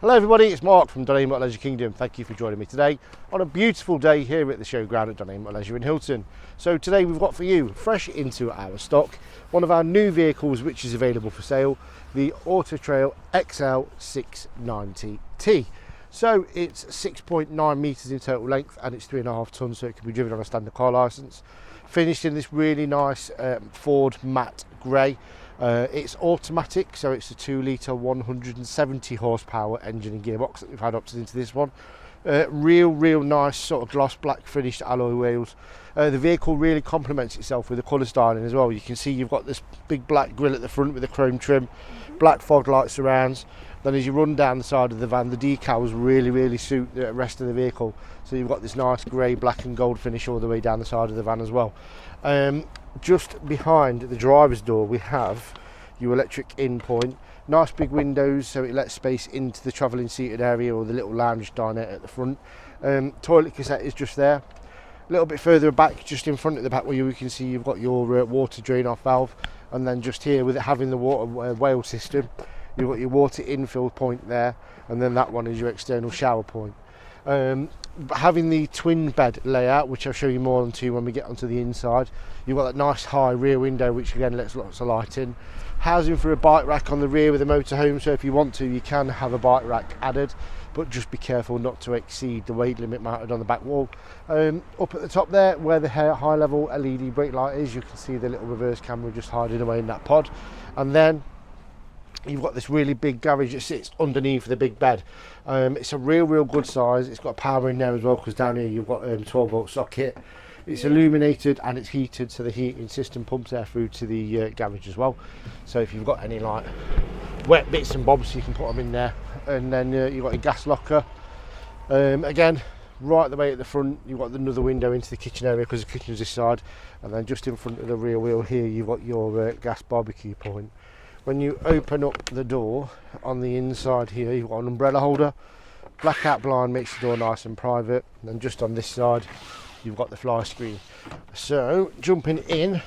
Hello everybody, it's Mark from Dunedin Leisure Kingdom. Thank you for joining me today on a beautiful day here at the showground at Dunedin Leisure in Hilton. So today we've got for you, fresh into our stock, one of our new vehicles which is available for sale, the Auto Trail XL 690T. So it's 6.9 metres in total length and it's 3.5 tonnes, so it can be driven on a standard car licence. Finished in this really nice Ford Matt Grey. It's automatic, so it's a 2 litre 170 horsepower engine and gearbox that we've had opted into this one. Real nice sort of gloss black finished alloy wheels. The vehicle really complements itself with the colour styling as well. You can see you've got this big black grille at the front with the chrome trim, black fog light surrounds. Then as you run down the side of the van, the decals really suit the rest of the vehicle. So you've got this nice grey, black and gold finish all the way down the side of the van as well. Just behind the driver's door we have your electric in point. Nice big windows so it lets space into the travelling seated area or the little lounge dinette at the front. Toilet cassette is just there. A little bit further back, just in front of the back where you can see you've got your water drain off valve, and then just here with it having the water whale system, you've got your water infill point there, and then that one is your external shower point. Having the twin bed layout, which I'll show you more onto when we get onto the inside, you've got that nice high rear window which again lets lots of light in. Housing for a bike rack on the rear with a motorhome, so if you want to you can have a bike rack added, but just be careful not to exceed the weight limit mounted on the back wall. Up at the top there where the high level LED brake light is, you can see the little reverse camera just hiding away in that pod, and then you've got this really big garage that sits underneath the big bed. It's a real good size. It's got power in there as well, because down here you've got 12 volt socket. It's illuminated and it's heated, so the heating system pumps air through to the garage as well. So if you've got any like wet bits and bobs, you can put them in there. And then you've got your gas locker. Again, right the way at the front, you've got another window into the kitchen area because the kitchen's this side. And then just in front of the rear wheel here, you've got your gas barbecue point. When you open up the door on the inside here, you've got an umbrella holder. Blackout blind makes the door nice and private. And then just on this side, you've got the fly screen. So jumping in,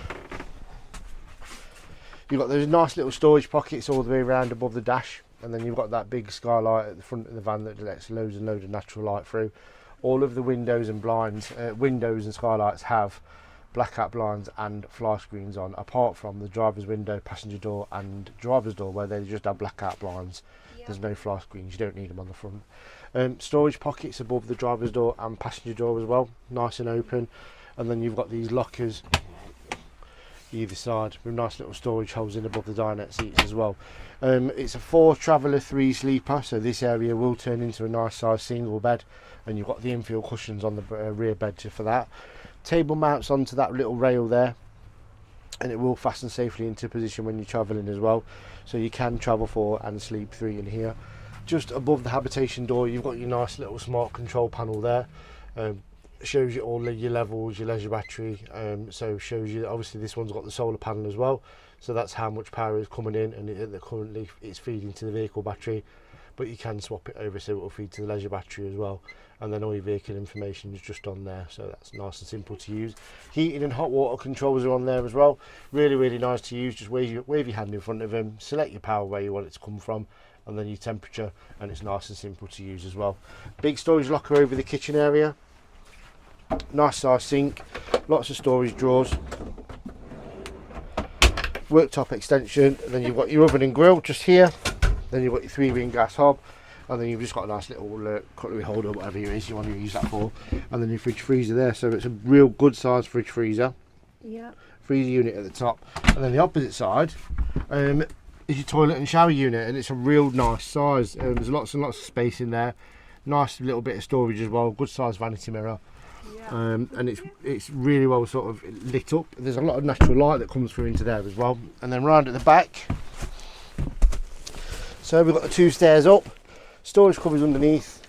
you've got those nice little storage pockets all the way around above the dash, and then you've got that big skylight at the front of the van that lets loads and loads of natural light through. All of the windows and blinds, windows and skylights have blackout blinds and fly screens on, apart from the driver's window, passenger door and driver's door where they just have blackout blinds. There's no fly screens, you don't need them on the front. Storage pockets above the driver's door and passenger door as well, nice and open. And then you've got these lockers either side with nice little storage holes in above the dinette seats as well. It's a 4 traveller 3 sleeper, so this area will turn into a nice size single bed, and you've got the infield cushions on the rear bed for that. Table mounts onto that little rail there, and it will fasten safely into position when you're travelling as well, so you can travel 4 and sleep 3 in here. Just above the habitation door you've got your nice little smart control panel there. Shows you all your levels, your leisure battery, so shows you obviously this one's got the solar panel as well, so that's how much power is coming in, and currently it's feeding to the vehicle battery, but you can swap it over so it will feed to the leisure battery as well. And then all your vehicle information is just on there, so that's nice and simple to use. Heating and hot water controls are on there as well. Really nice to use. Just wave your hand in front of them, select your power where you want it to come from, and then your temperature, and it's nice and simple to use as well. Big storage locker over the kitchen area, nice size sink, lots of storage drawers, worktop extension, and then you've got your oven and grill just here, then you've got your 3-ring gas hob, and then you've just got a nice little cutlery holder, whatever it is you want to use that for, and then your fridge freezer there, so it's a real good size fridge freezer. Yeah. Freezer unit at the top, and then the opposite side is your toilet and shower unit, and it's a real nice size. There's lots and lots of space in there, nice little bit of storage as well, good size vanity mirror. Yeah. And it's really well sort of lit up. There's a lot of natural light that comes through into there as well. And then round at the back, so we've got the 2 stairs up, storage cupboards underneath,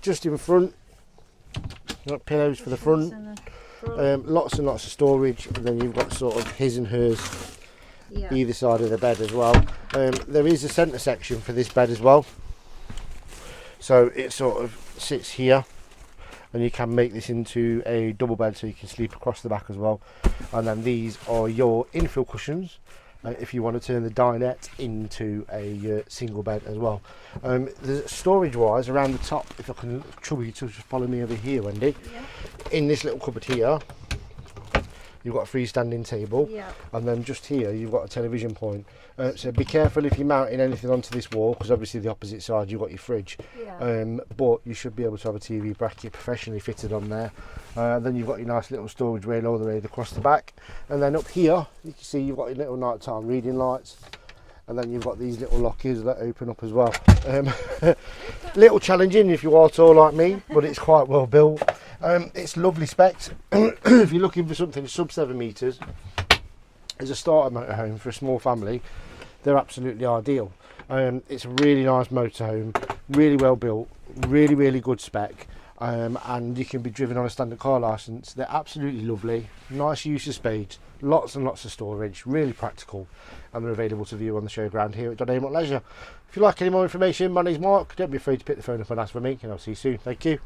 just in front, got pillows for the front, lots and lots of storage, and then you've got sort of his and hers either side of the bed as well. There is a centre section for this bed as well, so it sort of sits here, and you can make this into a double bed so you can sleep across the back as well. And then these are your infill cushions, if you want to turn the dinette into a single bed as well. The storage wise around the top, if I can trouble you to just follow me over here, Wendy. In this little cupboard here, you've got a freestanding table, and then just here you've got a television point. So be careful if you're mounting anything onto this wall, because obviously the opposite side you've got your fridge. But you should be able to have a TV bracket professionally fitted on there. Then you've got your nice little storage rail all the way across the back, and then up here you can see you've got your little nighttime reading lights, and then you've got these little lockers that open up as well. Little challenging if you are tall like me, but it's quite well built. It's lovely specs. If you're looking for something sub 7 metres as a starter motorhome for a small family, they're absolutely ideal. It's a really nice motorhome, really well built, really good spec, and you can be driven on a standard car licence. They're absolutely lovely, nice use of space, lots and lots of storage, really practical, and they're available to view on the showground here at Moyet Oak Leisure. If you'd like any more information, my name's Mark. Don't be afraid to pick the phone up and ask for me, and I'll see you soon. Thank you.